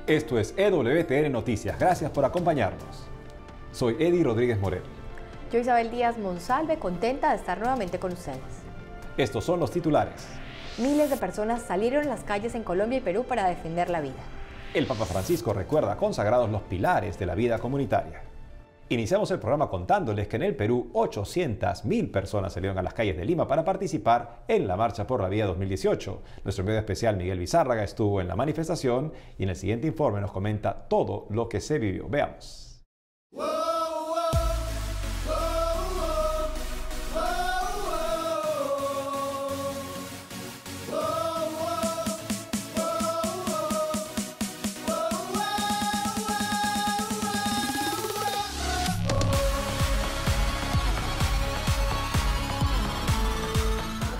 Esto es EWTN Noticias. Gracias por acompañarnos. Soy Eddie Rodríguez Morel. Yo, Isabel Díaz Monsalve, contenta de estar nuevamente con ustedes. Estos son los titulares. Miles de personas salieron a las calles en Colombia y Perú para defender la vida. El Papa Francisco recuerda consagrados los pilares de la vida comunitaria. Iniciamos el programa contándoles que en el Perú 800.000 personas salieron a las calles de Lima para participar en la Marcha por la Vida 2018. Nuestro medio especial Miguel Bizárraga estuvo en la manifestación y en el siguiente informe nos comenta todo lo que se vivió. Veamos.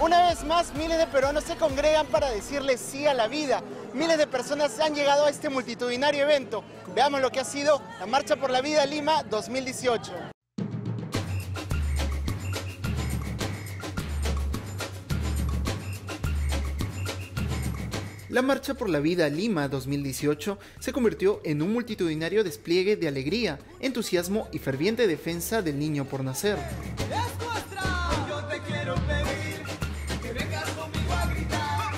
Una vez más, miles de peruanos se congregan para decirle sí a la vida. Miles de personas han llegado a este multitudinario evento. Veamos lo que ha sido la Marcha por la Vida Lima 2018. La Marcha por la Vida Lima 2018 se convirtió en un multitudinario despliegue de alegría, entusiasmo y ferviente defensa del niño por nacer.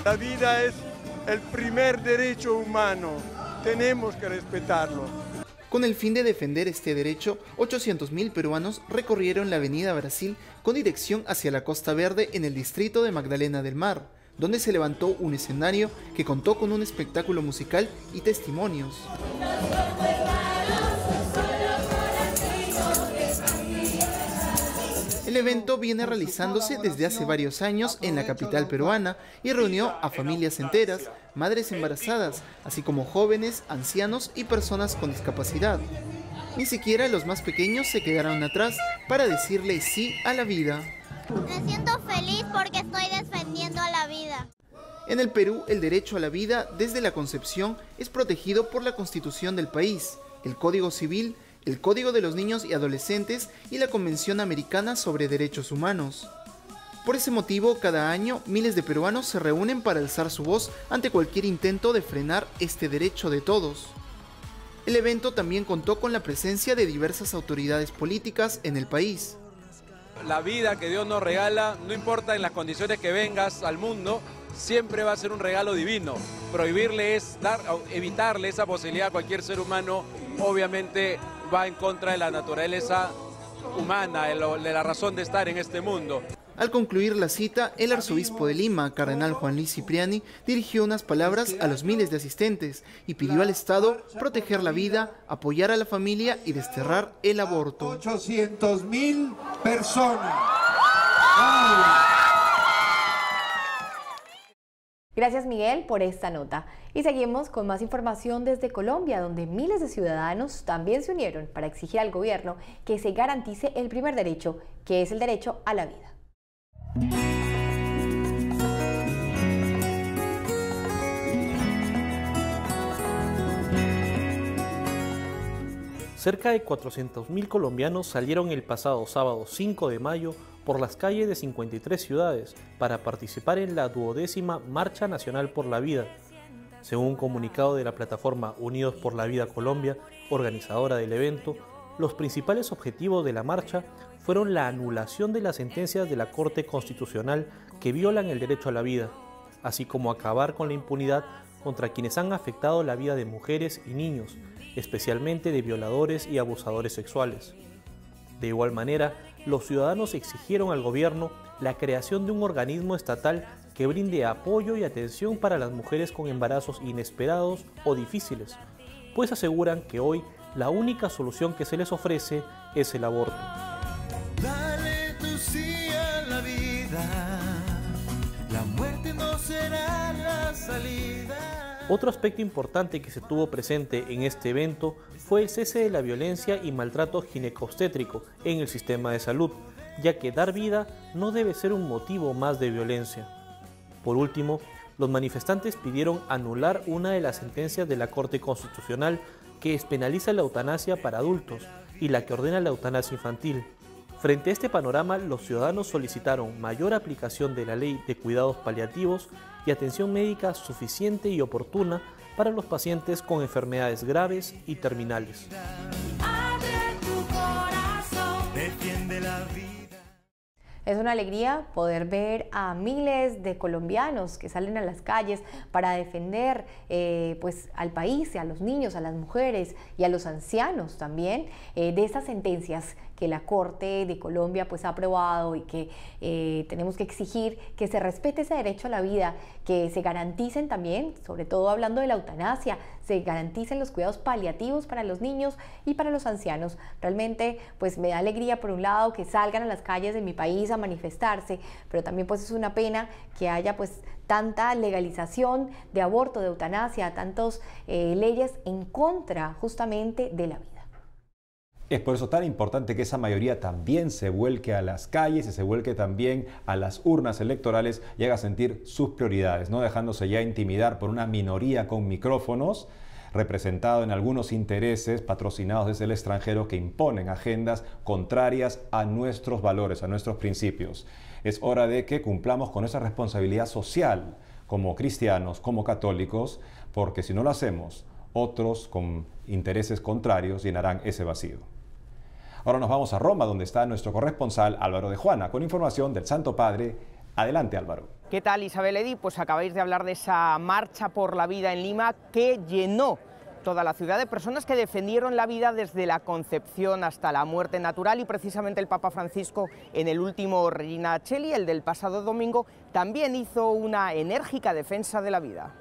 La vida es el primer derecho humano, tenemos que respetarlo. Con el fin de defender este derecho, 800.000 peruanos recorrieron la avenida Brasil con dirección hacia la Costa Verde en el distrito de Magdalena del Mar, donde se levantó un escenario que contó con un espectáculo musical y testimonios. El evento viene realizándose desde hace varios años en la capital peruana y reunió a familias enteras, madres embarazadas, así como jóvenes, ancianos y personas con discapacidad. Ni siquiera los más pequeños se quedaron atrás para decirle sí a la vida. Me siento feliz porque estoy defendiendo a la vida. En el Perú, el derecho a la vida desde la concepción es protegido por la Constitución del país, el Código Civil, el Código de los Niños y Adolescentes y la Convención Americana sobre Derechos Humanos. Por ese motivo, cada año, miles de peruanos se reúnen para alzar su voz ante cualquier intento de frenar este derecho de todos. El evento también contó con la presencia de diversas autoridades políticas en el país. La vida que Dios nos regala, no importa en las condiciones que vengas al mundo, siempre va a ser un regalo divino. Prohibirle es evitarle esa posibilidad a cualquier ser humano, obviamente va en contra de la naturaleza humana, de la razón de estar en este mundo. Al concluir la cita, el arzobispo de Lima, cardenal Juan Luis Cipriani, dirigió unas palabras a los miles de asistentes y pidió al Estado proteger la vida, apoyar a la familia y desterrar el aborto. 800.000 personas. Gracias, Miguel, por esta nota. Y seguimos con más información desde Colombia, donde miles de ciudadanos también se unieron para exigir al gobierno que se garantice el primer derecho, que es el derecho a la vida. Cerca de 400.000 colombianos salieron el pasado sábado 5 de mayo por las calles de 53 ciudades para participar en la 12ª Marcha Nacional por la Vida. Según un comunicado de la plataforma Unidos por la Vida Colombia, organizadora del evento, los principales objetivos de la marcha fueron la anulación de las sentencias de la Corte Constitucional que violan el derecho a la vida, así como acabar con la impunidad contra quienes han afectado la vida de mujeres y niños, especialmente de violadores y abusadores sexuales. De igual manera, los ciudadanos exigieron al gobierno la creación de un organismo estatal que brinde apoyo y atención para las mujeres con embarazos inesperados o difíciles, pues aseguran que hoy la única solución que se les ofrece es el aborto. Dale tu sí a la vida, la muerte no será la salida. Otro aspecto importante que se tuvo presente en este evento fue el cese de la violencia y maltrato ginecobstétrico en el sistema de salud, ya que dar vida no debe ser un motivo más de violencia. Por último, los manifestantes pidieron anular una de las sentencias de la Corte Constitucional que penaliza la eutanasia para adultos y la que ordena la eutanasia infantil. Frente a este panorama, los ciudadanos solicitaron mayor aplicación de la ley de cuidados paliativos y atención médica suficiente y oportuna para los pacientes con enfermedades graves y terminales. Es una alegría poder ver a miles de colombianos que salen a las calles para defender pues, al país, a los niños, a las mujeres y a los ancianos también de estas sentencias que la Corte de Colombia pues, ha aprobado y que tenemos que exigir que se respete ese derecho a la vida, que se garanticen también, sobre todo hablando de la eutanasia, se garanticen los cuidados paliativos para los niños y para los ancianos. Realmente pues me da alegría por un lado que salgan a las calles de mi país a manifestarse, pero también pues es una pena que haya pues tanta legalización de aborto, de eutanasia, tantas leyes en contra justamente de la vida. Es por eso tan importante que esa mayoría también se vuelque a las calles y se vuelque también a las urnas electorales y haga sentir sus prioridades, no dejándose ya intimidar por una minoría con micrófonos, representado en algunos intereses patrocinados desde el extranjero que imponen agendas contrarias a nuestros valores, a nuestros principios. Es hora de que cumplamos con esa responsabilidad social como cristianos, como católicos, porque si no lo hacemos, otros con intereses contrarios llenarán ese vacío. Ahora nos vamos a Roma, donde está nuestro corresponsal Álvaro de Juana, con información del Santo Padre. Adelante, Álvaro. ¿Qué tal, Isabel Edi? Pues acabáis de hablar de esa marcha por la vida en Lima que llenó toda la ciudad de personas que defendieron la vida desde la concepción hasta la muerte natural, y precisamente el Papa Francisco en el último Regina Coeli, el del pasado domingo, también hizo una enérgica defensa de la vida.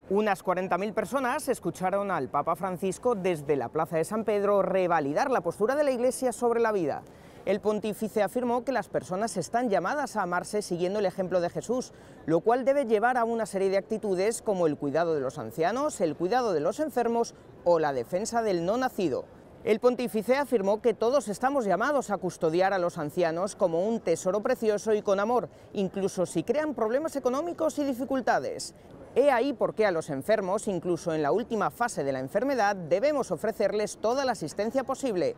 Unas 40.000 personas escucharon al Papa Francisco desde la Plaza de San Pedro revalidar la postura de la Iglesia sobre la vida. El pontífice afirmó que las personas están llamadas a amarse siguiendo el ejemplo de Jesús, lo cual debe llevar a una serie de actitudes como el cuidado de los ancianos, el cuidado de los enfermos o la defensa del no nacido. El pontífice afirmó que todos estamos llamados a custodiar a los ancianos como un tesoro precioso y con amor, incluso si crean problemas económicos y dificultades. He ahí por qué a los enfermos, incluso en la última fase de la enfermedad, debemos ofrecerles toda la asistencia posible.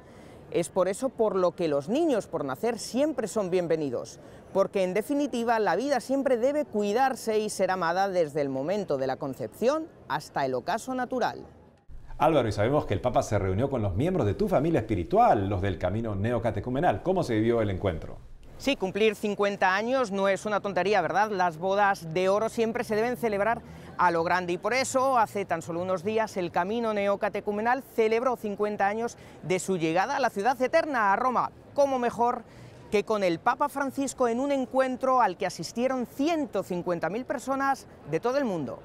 Es por eso por lo que los niños por nacer siempre son bienvenidos, porque en definitiva la vida siempre debe cuidarse y ser amada desde el momento de la concepción hasta el ocaso natural. Álvaro, y sabemos que el Papa se reunió con los miembros de tu familia espiritual, los del Camino Neocatecumenal. ¿Cómo se vivió el encuentro? Sí, cumplir 50 años no es una tontería, ¿verdad? Las bodas de oro siempre se deben celebrar a lo grande y por eso hace tan solo unos días el Camino Neocatecumenal celebró 50 años de su llegada a la ciudad eterna, a Roma. ¿Cómo mejor que con el Papa Francisco en un encuentro al que asistieron 150.000 personas de todo el mundo?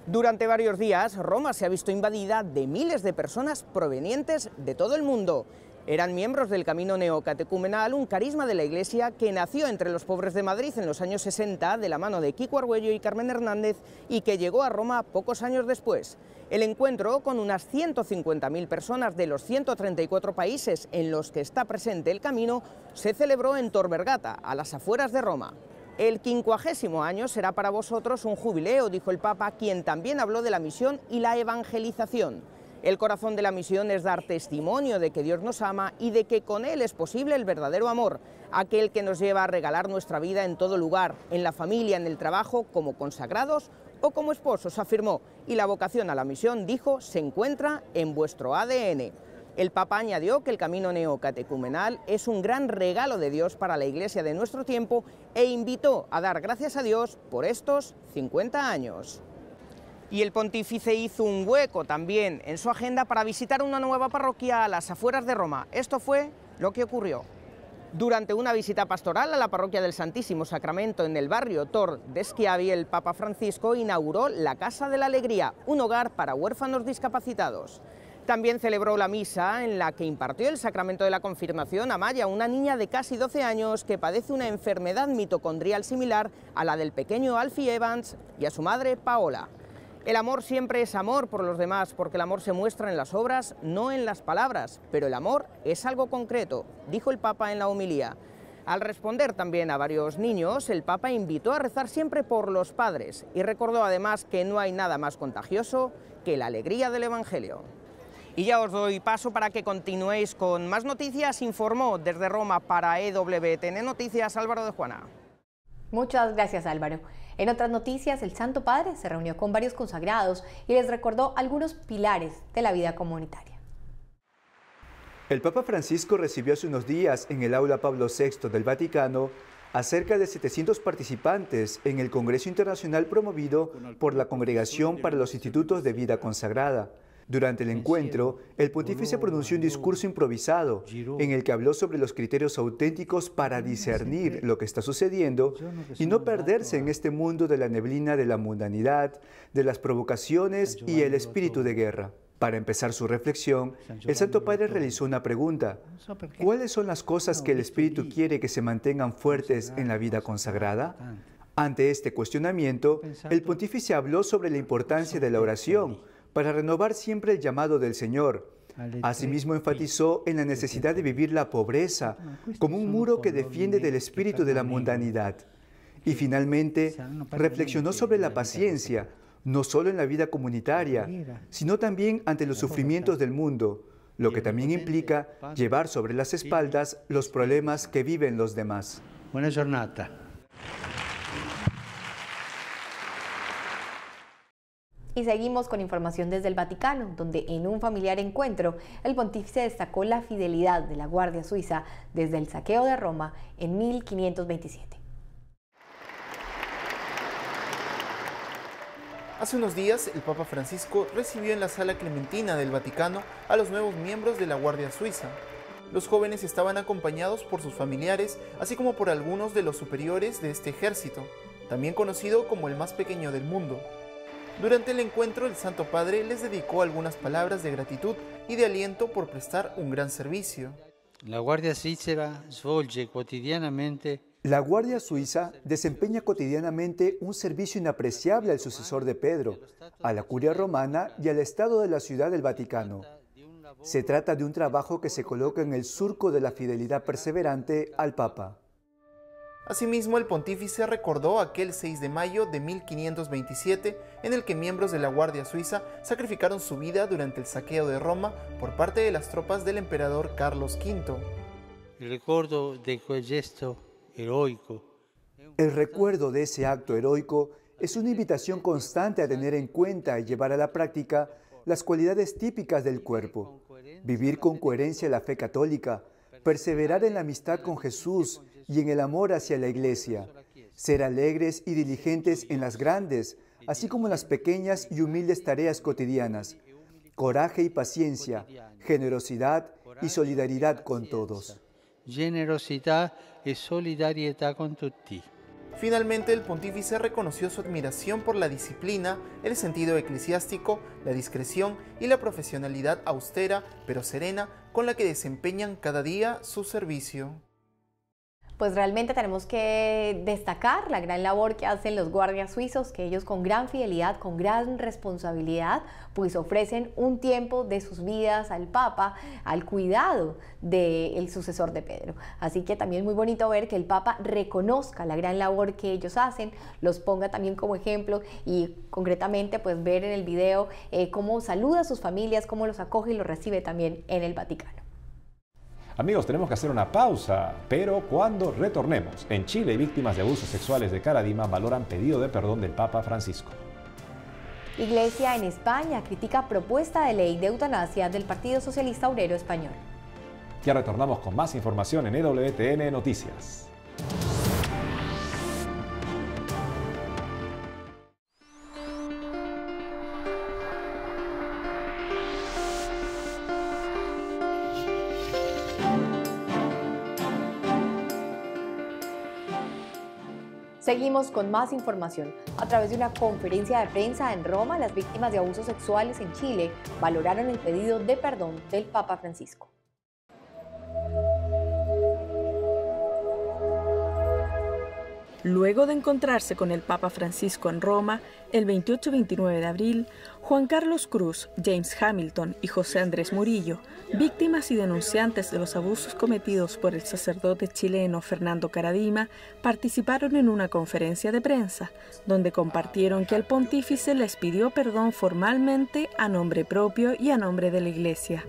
Durante varios días, Roma se ha visto invadida de miles de personas provenientes de todo el mundo. Eran miembros del Camino Neocatecumenal, un carisma de la Iglesia que nació entre los pobres de Madrid en los años 60 de la mano de Kiko Argüello y Carmen Hernández y que llegó a Roma pocos años después. El encuentro, con unas 150.000 personas de los 134 países en los que está presente el Camino, se celebró en Tor Vergata, a las afueras de Roma. El 50º año será para vosotros un jubileo, dijo el Papa, quien también habló de la misión y la evangelización. El corazón de la misión es dar testimonio de que Dios nos ama y de que con Él es posible el verdadero amor, aquel que nos lleva a regalar nuestra vida en todo lugar, en la familia, en el trabajo, como consagrados o como esposos, afirmó, y la vocación a la misión, dijo, se encuentra en vuestro ADN. El Papa añadió que el Camino Neocatecumenal es un gran regalo de Dios para la Iglesia de nuestro tiempo e invitó a dar gracias a Dios por estos 50 años. Y el pontífice hizo un hueco también en su agenda para visitar una nueva parroquia a las afueras de Roma. Esto fue lo que ocurrió. Durante una visita pastoral a la parroquia del Santísimo Sacramento en el barrio Tor de Schiavi, el Papa Francisco inauguró la Casa de la Alegría, un hogar para huérfanos discapacitados. También celebró la misa en la que impartió el sacramento de la confirmación a Maya, una niña de casi 12 años que padece una enfermedad mitocondrial similar a la del pequeño Alfie Evans y a su madre Paola. El amor siempre es amor por los demás, porque el amor se muestra en las obras, no en las palabras, pero el amor es algo concreto, dijo el Papa en la homilía. Al responder también a varios niños, el Papa invitó a rezar siempre por los padres y recordó además que no hay nada más contagioso que la alegría del Evangelio. Y ya os doy paso para que continuéis con más noticias. Informó desde Roma para EWTN Noticias Álvaro de Juana. Muchas gracias, Álvaro. En otras noticias, el Santo Padre se reunió con varios consagrados y les recordó algunos pilares de la vida comunitaria. El Papa Francisco recibió hace unos días en el Aula Pablo VI del Vaticano a cerca de 700 participantes en el Congreso Internacional promovido por la Congregación para los Institutos de Vida Consagrada. Durante el encuentro, el pontífice pronunció un discurso improvisado en el que habló sobre los criterios auténticos para discernir lo que está sucediendo y no perderse en este mundo de la neblina de la mundanidad, de las provocaciones y el espíritu de guerra. Para empezar su reflexión, el Santo Padre realizó una pregunta: ¿cuáles son las cosas que el Espíritu quiere que se mantengan fuertes en la vida consagrada? Ante este cuestionamiento, el pontífice habló sobre la importancia de la oración para renovar siempre el llamado del Señor. Asimismo, enfatizó en la necesidad de vivir la pobreza como un muro que defiende del espíritu de la mundanidad. Y finalmente, reflexionó sobre la paciencia, no solo en la vida comunitaria, sino también ante los sufrimientos del mundo, lo que también implica llevar sobre las espaldas los problemas que viven los demás. Buena jornada. Y seguimos con información desde el Vaticano, donde en un familiar encuentro, el pontífice destacó la fidelidad de la Guardia Suiza desde el saqueo de Roma en 1527. Hace unos días, el Papa Francisco recibió en la Sala Clementina del Vaticano a los nuevos miembros de la Guardia Suiza. Los jóvenes estaban acompañados por sus familiares, así como por algunos de los superiores de este ejército, también conocido como el más pequeño del mundo. Durante el encuentro, el Santo Padre les dedicó algunas palabras de gratitud y de aliento por prestar un gran servicio. La Guardia Svizzera svolge quotidianamente. La Guardia Suiza desempeña cotidianamente un servicio inapreciable al sucesor de Pedro, a la Curia Romana y al Estado de la Ciudad del Vaticano. Se trata de un trabajo que se coloca en el surco de la fidelidad perseverante al Papa. Asimismo, el pontífice recordó aquel 6 de mayo de 1527 en el que miembros de la Guardia Suiza sacrificaron su vida durante el saqueo de Roma por parte de las tropas del emperador Carlos V. El recuerdo de quel gesto heroico. El recuerdo de ese acto heroico es una invitación constante a tener en cuenta y llevar a la práctica las cualidades típicas del cuerpo, vivir con coherencia la fe católica, perseverar en la amistad con Jesús y en el amor hacia la Iglesia, ser alegres y diligentes en las grandes, así como en las pequeñas y humildes tareas cotidianas, coraje y paciencia, generosidad y solidaridad con todos. Generosidad y solidaridad con tutti. Finalmente, el pontífice reconoció su admiración por la disciplina, el sentido eclesiástico, la discreción y la profesionalidad austera pero serena con la que desempeñan cada día su servicio. Pues realmente tenemos que destacar la gran labor que hacen los guardias suizos, que ellos con gran fidelidad, con gran responsabilidad, pues ofrecen un tiempo de sus vidas al Papa, al cuidado del sucesor de Pedro. Así que también es muy bonito ver que el Papa reconozca la gran labor que ellos hacen, los ponga también como ejemplo y concretamente pues ver en el video cómo saluda a sus familias, cómo los acoge y los recibe también en el Vaticano. Amigos, tenemos que hacer una pausa, pero cuando retornemos, en Chile, víctimas de abusos sexuales de Caradima valoran pedido de perdón del Papa Francisco. Iglesia en España critica propuesta de ley de eutanasia del Partido Socialista Obrero Español. Ya retornamos con más información en EWTN Noticias. Seguimos con más información. A través de una conferencia de prensa en Roma, las víctimas de abusos sexuales en Chile valoraron el pedido de perdón del Papa Francisco. Luego de encontrarse con el Papa Francisco en Roma el 28 y 29 de abril, Juan Carlos Cruz, James Hamilton y José Andrés Murillo, víctimas y denunciantes de los abusos cometidos por el sacerdote chileno Fernando Karadima, participaron en una conferencia de prensa, donde compartieron que el pontífice les pidió perdón formalmente a nombre propio y a nombre de la Iglesia.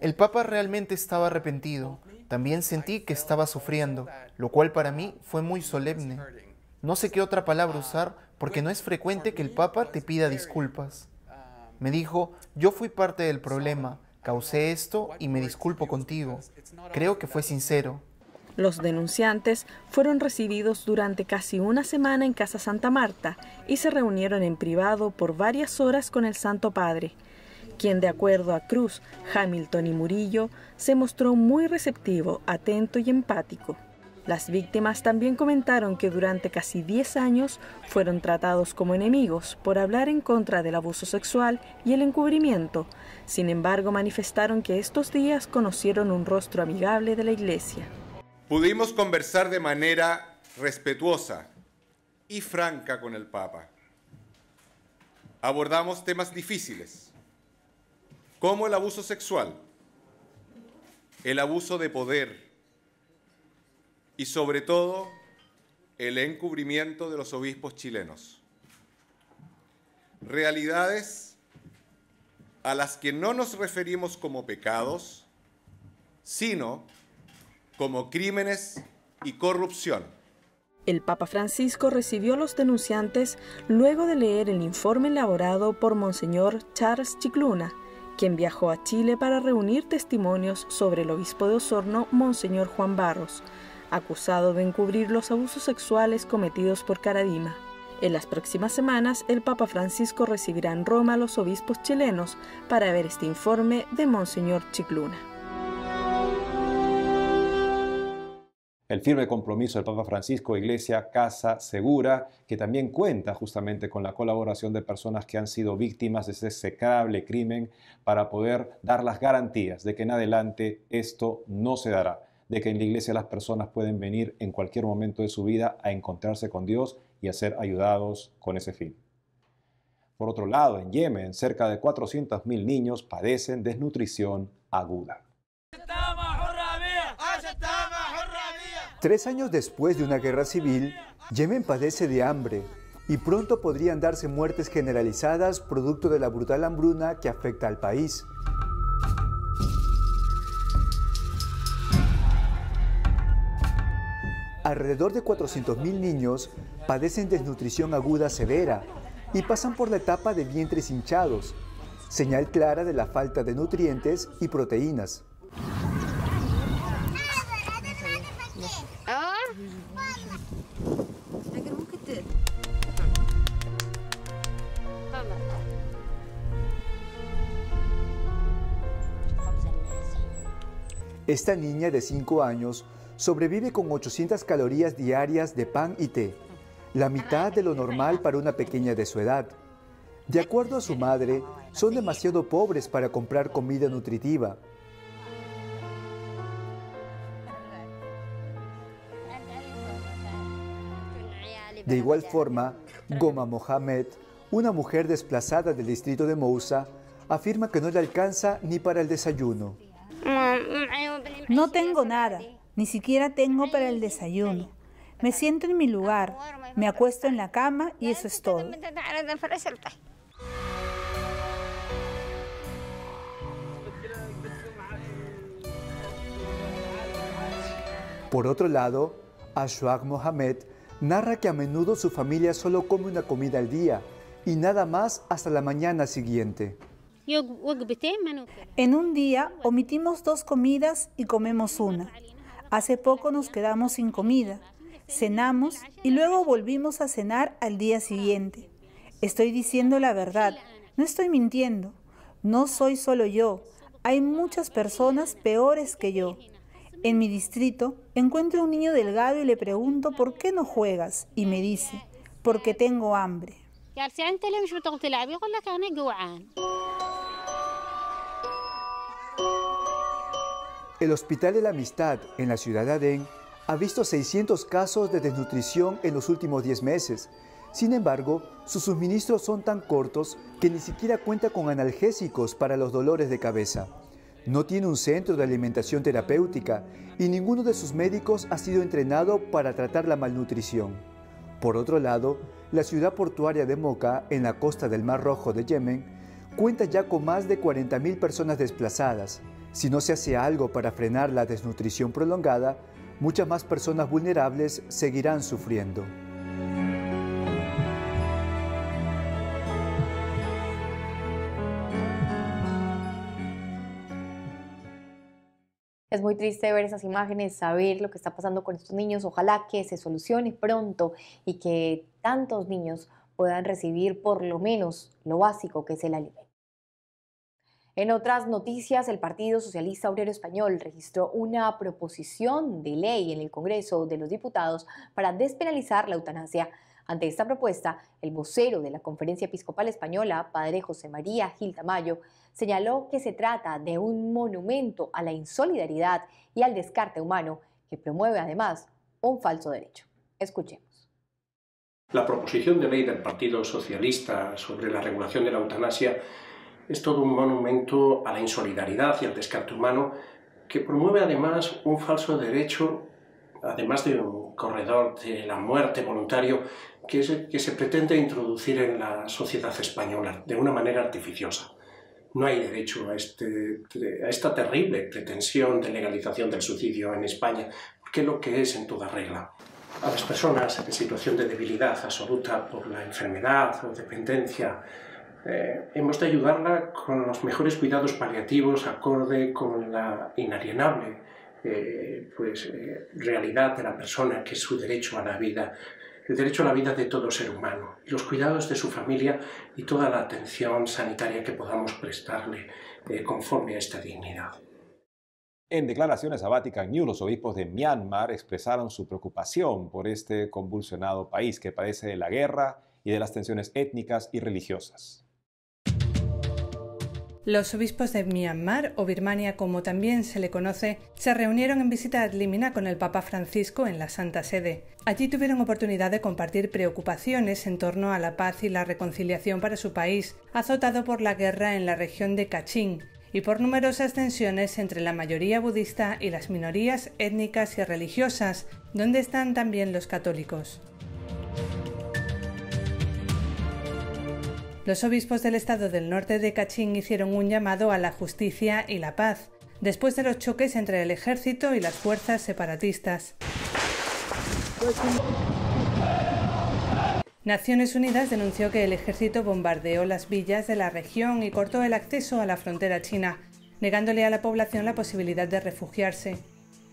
El Papa realmente estaba arrepentido. También sentí que estaba sufriendo, lo cual para mí fue muy solemne. No sé qué otra palabra usar porque no es frecuente que el Papa te pida disculpas. Me dijo, yo fui parte del problema, causé esto y me disculpo contigo. Creo que fue sincero. Los denunciantes fueron recibidos durante casi una semana en Casa Santa Marta y se reunieron en privado por varias horas con el Santo Padre, quien, de acuerdo a Cruz, Hamilton y Murillo, se mostró muy receptivo, atento y empático. Las víctimas también comentaron que durante casi 10 años fueron tratados como enemigos por hablar en contra del abuso sexual y el encubrimiento. Sin embargo, manifestaron que estos días conocieron un rostro amigable de la Iglesia. Pudimos conversar de manera respetuosa y franca con el Papa. Abordamos temas difíciles, como el abuso sexual, el abuso de poder y, sobre todo, el encubrimiento de los obispos chilenos. Realidades a las que no nos referimos como pecados, sino como crímenes y corrupción. El Papa Francisco recibió a los denunciantes luego de leer el informe elaborado por Monseñor Charles Chicluna, quien viajó a Chile para reunir testimonios sobre el obispo de Osorno, Monseñor Juan Barros, acusado de encubrir los abusos sexuales cometidos por Karadima. En las próximas semanas, el Papa Francisco recibirá en Roma a los obispos chilenos para ver este informe de Monseñor Chicluna. El firme compromiso del Papa Francisco, Iglesia Casa Segura, que también cuenta justamente con la colaboración de personas que han sido víctimas de ese execrable crimen para poder dar las garantías de que en adelante esto no se dará, de que en la Iglesia las personas pueden venir en cualquier momento de su vida a encontrarse con Dios y a ser ayudados con ese fin. Por otro lado, en Yemen, cerca de 400.000 niños padecen desnutrición aguda. 3 años después de una guerra civil, Yemen padece de hambre y pronto podrían darse muertes generalizadas producto de la brutal hambruna que afecta al país. Alrededor de 400.000 niños padecen desnutrición aguda severa y pasan por la etapa de vientres hinchados, señal clara de la falta de nutrientes y proteínas. Esta niña de 5 años sobrevive con 800 calorías diarias de pan y té, la mitad de lo normal para una pequeña de su edad. De acuerdo a su madre, son demasiado pobres para comprar comida nutritiva. De igual forma, Goma Mohamed, una mujer desplazada del distrito de Moussa, afirma que no le alcanza ni para el desayuno. No tengo nada, ni siquiera tengo para el desayuno. Me siento en mi lugar, me acuesto en la cama y eso es todo. Por otro lado, Ashwaq Mohamed narra que a menudo su familia solo come una comida al día y nada más hasta la mañana siguiente. En un día omitimos 2 comidas y comemos una. Hace poco nos quedamos sin comida, cenamos y luego volvimos a cenar al día siguiente. Estoy diciendo la verdad, no estoy mintiendo. No soy solo yo, hay muchas personas peores que yo. En mi distrito encuentro a un niño delgado y le pregunto ¿por qué no juegas? Y me dice, porque tengo hambre. El Hospital de la Amistad en la ciudad de Adén ha visto 600 casos de desnutrición en los últimos 10 meses. Sin embargo, sus suministros son tan cortos que ni siquiera cuenta con analgésicos para los dolores de cabeza. No tiene un centro de alimentación terapéutica y ninguno de sus médicos ha sido entrenado para tratar la malnutrición. Por otro lado, la ciudad portuaria de Moca, en la costa del Mar Rojo de Yemen, cuenta ya con más de 40.000 personas desplazadas. Si no se hace algo para frenar la desnutrición prolongada, muchas más personas vulnerables seguirán sufriendo. Es muy triste ver esas imágenes, saber lo que está pasando con estos niños. Ojalá que se solucione pronto y que tantos niños puedan recibir por lo menos lo básico que es el alimento. En otras noticias, el Partido Socialista Obrero Español registró una proposición de ley en el Congreso de los Diputados para despenalizar la eutanasia. Ante esta propuesta, el vocero de la Conferencia Episcopal Española, Padre José María Gil Tamayo, señaló que se trata de un monumento a la insolidaridad y al descarte humano que promueve además un falso derecho. Escuchemos. La proposición de ley del Partido Socialista sobre la regulación de la eutanasia es todo un monumento a la insolidaridad y al descarte humano que promueve además un falso derecho, además de un corredor de la muerte voluntario que se pretende introducir en la sociedad española de una manera artificiosa. No hay derecho a esta terrible pretensión de legalización del suicidio en España, porque es lo que es en toda regla. A las personas en situación de debilidad absoluta por la enfermedad o dependencia, hemos de ayudarla con los mejores cuidados paliativos acorde con la inalienable realidad de la persona, que es su derecho a la vida, el derecho a la vida de todo ser humano, y los cuidados de su familia y toda la atención sanitaria que podamos prestarle conforme a esta dignidad. En declaraciones a Vatican News, los obispos de Myanmar expresaron su preocupación por este convulsionado país que padece de la guerra y de las tensiones étnicas y religiosas. Los obispos de Myanmar, o Birmania como también se le conoce, se reunieron en visita ad limina con el Papa Francisco en la Santa Sede. Allí tuvieron oportunidad de compartir preocupaciones en torno a la paz y la reconciliación para su país, azotado por la guerra en la región de Kachin, y por numerosas tensiones entre la mayoría budista y las minorías étnicas y religiosas, donde están también los católicos. Los obispos del estado del norte de Kachin hicieron un llamado a la justicia y la paz, después de los choques entre el ejército y las fuerzas separatistas. Naciones Unidas denunció que el ejército bombardeó las villas de la región y cortó el acceso a la frontera china, negándole a la población la posibilidad de refugiarse.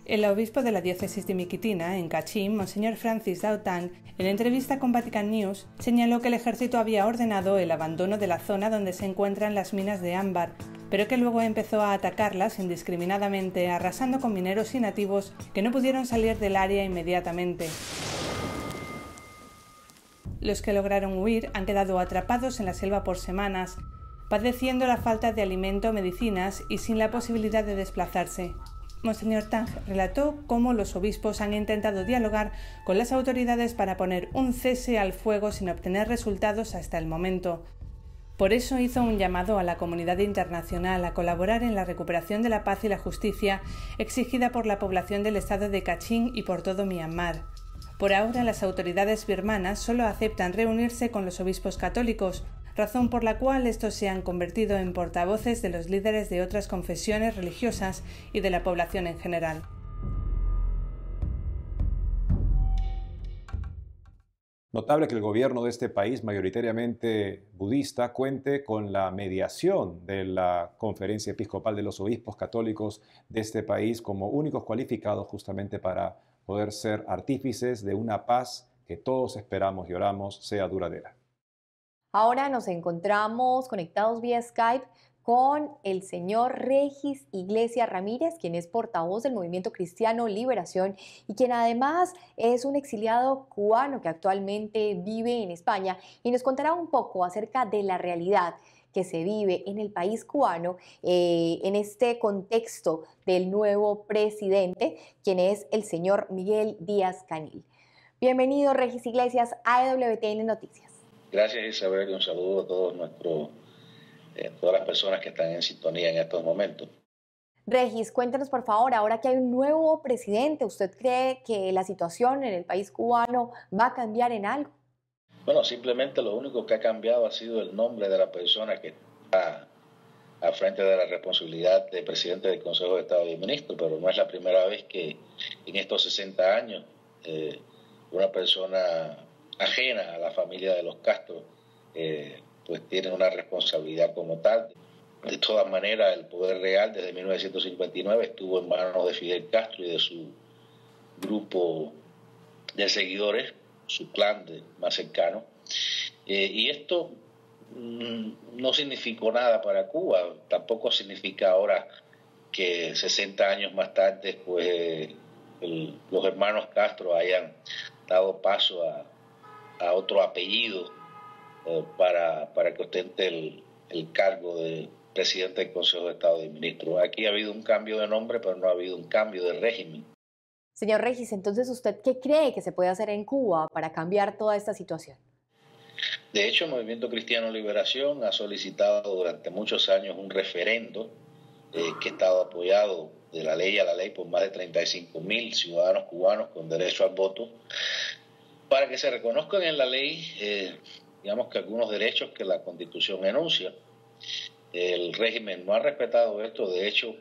El obispo de la diócesis de Mikitina, en Kachin, Monseñor Francis Dautang, en entrevista con Vatican News, señaló que el ejército había ordenado el abandono de la zona donde se encuentran las minas de ámbar, pero que luego empezó a atacarlas indiscriminadamente, arrasando con mineros y nativos que no pudieron salir del área inmediatamente. Los que lograron huir han quedado atrapados en la selva por semanas, padeciendo la falta de alimento, medicinas y sin la posibilidad de desplazarse. Monseñor Tang relató cómo los obispos han intentado dialogar con las autoridades para poner un cese al fuego sin obtener resultados hasta el momento. Por eso hizo un llamado a la comunidad internacional a colaborar en la recuperación de la paz y la justicia exigida por la población del estado de Kachin y por todo Myanmar. Por ahora, las autoridades birmanas solo aceptan reunirse con los obispos católicos, razón por la cual estos se han convertido en portavoces de los líderes de otras confesiones religiosas y de la población en general. Notable que el gobierno de este país, mayoritariamente budista, cuente con la mediación de la Conferencia Episcopal de los Obispos Católicos de este país como únicos cualificados justamente para poder ser artífices de una paz que todos esperamos y oramos sea duradera. Ahora nos encontramos conectados vía Skype con el señor Regis Iglesias Ramírez, quien es portavoz del Movimiento Cristiano Liberación y quien además es un exiliado cubano que actualmente vive en España y nos contará un poco acerca de la realidad que se vive en el país cubano en este contexto del nuevo presidente, quien es el señor Miguel Díaz-Canel. Bienvenido, Regis Iglesias, a EWTN Noticias. Gracias, Isabel, y un saludo a todas las personas que están en sintonía en estos momentos. Regis, cuéntenos por favor, ahora que hay un nuevo presidente, ¿usted cree que la situación en el país cubano va a cambiar en algo? Bueno, simplemente lo único que ha cambiado ha sido el nombre de la persona que está al frente de la responsabilidad de presidente del Consejo de Estado y Ministros, pero no es la primera vez que en estos 60 años una persona ajena a la familia de los Castro pues tiene una responsabilidad como tal. De todas maneras, el poder real desde 1959 estuvo en manos de Fidel Castro y de su grupo de seguidores, su clan más cercano. Y esto no significó nada para Cuba, tampoco significa ahora que 60 años más tarde pues, los hermanos Castro hayan dado paso a otro apellido para que ostente el cargo de presidente del Consejo de Estado y Ministros. Aquí ha habido un cambio de nombre, pero no ha habido un cambio de régimen. Señor Regis, entonces, ¿usted qué cree que se puede hacer en Cuba para cambiar toda esta situación? De hecho, el Movimiento Cristiano Liberación ha solicitado durante muchos años un referendo que ha estado apoyado de la ley a la ley por más de 35.000 ciudadanos cubanos con derecho al voto, para que se reconozcan en la ley, digamos que algunos derechos que la Constitución enuncia. El régimen no ha respetado esto, de hecho,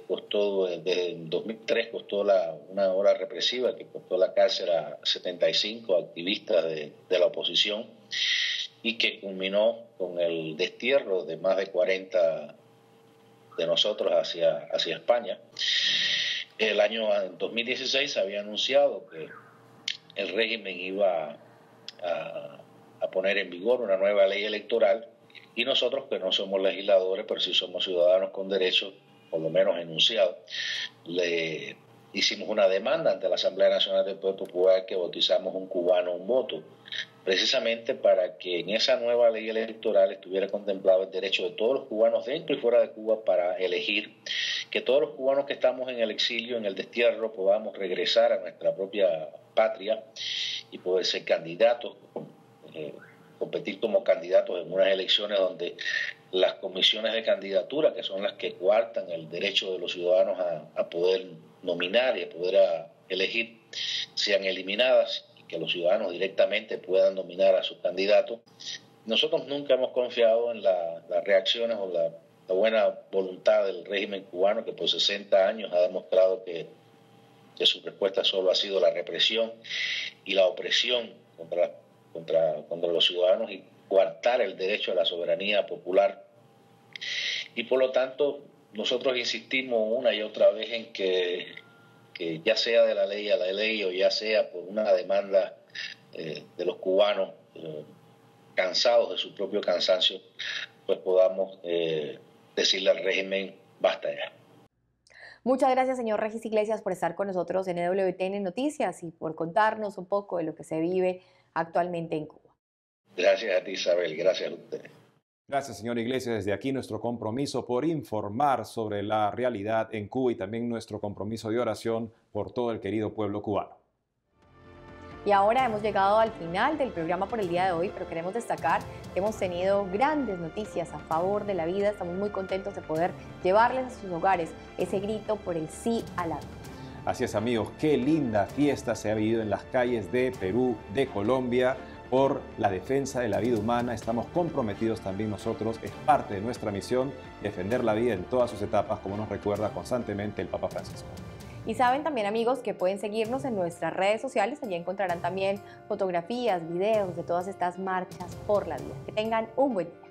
costó desde el 2003 costó una ola represiva que costó la cárcel a 75 activistas de la oposición y que culminó con el destierro de más de 40 de nosotros hacia España. El año 2016 se había anunciado que el régimen iba a poner en vigor una nueva ley electoral y nosotros, que no somos legisladores, pero sí somos ciudadanos con derechos, por lo menos enunciados, le hicimos una demanda ante la Asamblea Nacional del Poder Popular que bautizamos un cubano, un voto, precisamente para que en esa nueva ley electoral estuviera contemplado el derecho de todos los cubanos dentro y fuera de Cuba para elegir, que todos los cubanos que estamos en el exilio, en el destierro, podamos regresar a nuestra propia patria y poder ser candidatos, competir como candidatos en unas elecciones donde las comisiones de candidatura, que son las que coartan el derecho de los ciudadanos a poder nominar y a poder elegir, sean eliminadas y que los ciudadanos directamente puedan nominar a sus candidatos. Nosotros nunca hemos confiado en las reacciones o la buena voluntad del régimen cubano, que por 60 años ha demostrado que su respuesta solo ha sido la represión y la opresión contra los ciudadanos y coartar el derecho a la soberanía popular. Y por lo tanto, nosotros insistimos una y otra vez en que ya sea de la ley a la ley o ya sea por una demanda de los cubanos cansados de su propio cansancio, pues podamos decirle al régimen, basta ya. Muchas gracias, señor Regis Iglesias, por estar con nosotros en EWTN Noticias y por contarnos un poco de lo que se vive actualmente en Cuba. Gracias a ti, Isabel. Gracias a ustedes. Gracias, señor Iglesias. Desde aquí nuestro compromiso por informar sobre la realidad en Cuba y también nuestro compromiso de oración por todo el querido pueblo cubano. Y ahora hemos llegado al final del programa por el día de hoy, pero queremos destacar que hemos tenido grandes noticias a favor de la vida. Estamos muy contentos de poder llevarles a sus hogares ese grito por el sí a la vida. Así es, amigos, qué linda fiesta se ha vivido en las calles de Perú, de Colombia, por la defensa de la vida humana. Estamos comprometidos también nosotros, es parte de nuestra misión, defender la vida en todas sus etapas, como nos recuerda constantemente el Papa Francisco. Y saben también, amigos, que pueden seguirnos en nuestras redes sociales. Allí encontrarán también fotografías, videos de todas estas marchas por la vida. Que tengan un buen día.